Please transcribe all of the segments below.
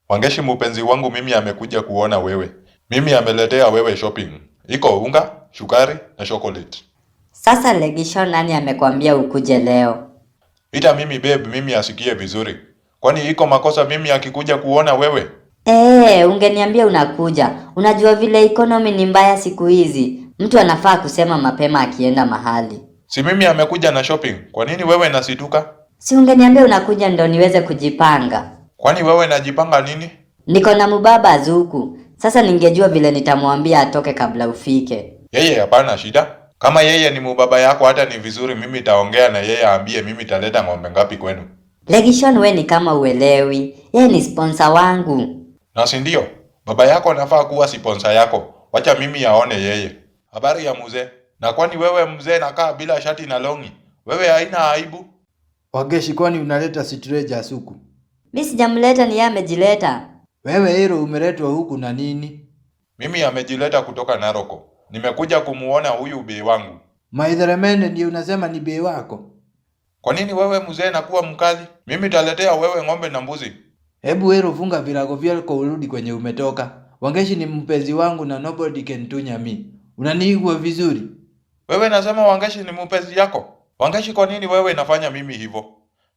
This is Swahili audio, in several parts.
Wangeshi mpenzi wangu mimi amekuja kuona wewe. Mimi ameletea wewe shopping. Iko unga, sukari na chocolate. Sasa Legisho, nani amekwambia ukuje leo? Ita mimi babe, mimi asikie vizuri. Kwani iko makosa mimi akikuja kuona wewe? Ungeniambia unakuja. Unajua vile economy ni mbaya siku hizi. Mtu anafaa kusema mapema akienda mahali. Si mimi amekuja na shopping. Kwa nini wewe nasituka? Si ungeniambia unakuja ndo niweze kujipanga. Kwani wewe najipanga nini? Niko na Mubabaz huku. Sasa ningejua vile nitamwambia atoke kabla ufike. Yeye hapana shida. Kama yeye ni mubaba yako hata ni vizuri mimi taongea na yeye aambie mimi taleta ng'ombe ngapi kwenu. Legishon, we ni kama uelewi. Yeye ni sponsor wangu. Na si ndio? Baba yako anafaa kuwa sponsor yako. Wacha mimi aone yeye. Habari ya mzee. Na kwani wewe mzee nakaa bila shati na longi? Wewe haina aibu? Wangeshi, kwani unaleta strangers huku? Mimi sijamleta, ni yeye amejileta. Wewe hilo umeletwa huku na nini? Mimi amejileta kutoka Naroko. Nimekuja kumuona huyu bei wangu. Maidheremende ndio unasema ni bei wako? Kwa nini wewe mzee nakuwa mkali? Mimi taletea wewe ng'ombe na mbuzi. Hebu hilo funga virago vyako urudi kwenye umetoka. Wangeshi ni mpenzi wangu na nobody can tunya me. Unaniigwa vizuri? Wewe nasema Wangeshi ni mpenzi yako? Wangeshi, kwa nini wewe nafanya mimi hivyo?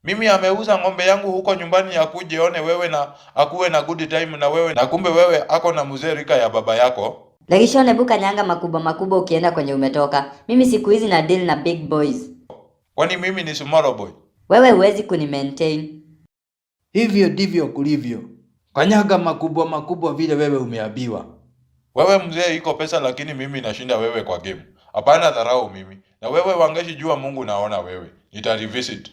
Mimi ameuza ng'ombe yangu huko nyumbani ya kujione wewe na akuwe na good time na wewe na kumbe wewe ako na mzee rika ya baba yako. Legishon, hebu kanyanga makubwa ukienda kwenye umetoka. Mimi siku hizi na deal na big boys. Kwani mimi ni small boy? Wewe huwezi kuni maintain. Hivyo ndivyo kulivyo. Kanyaga makubwa vile wewe umeambiwa. Wewe mzee iko pesa lakini mimi nashinda wewe kwa game. Hapana dharau mimi. Na wewe Wangeshi, jua Mungu naona wewe. Nita revisit.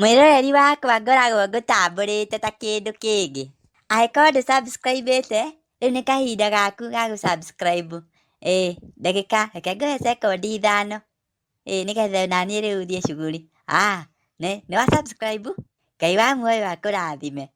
Mwiroreri wakwa ngoragwo ngũtambũrĩte ta kĩndũ kĩngĩ. Angĩkorwo ndũsubscribĩte, rĩu nĩ kahinda gaku ga gũsubscribe. Ndagĩka reke ngoye sekondi 5. Nĩgetha naniĩ rĩu thiĩ shughuli. Nĩ wa subscribe? Ngai wa muoyo akũrathime.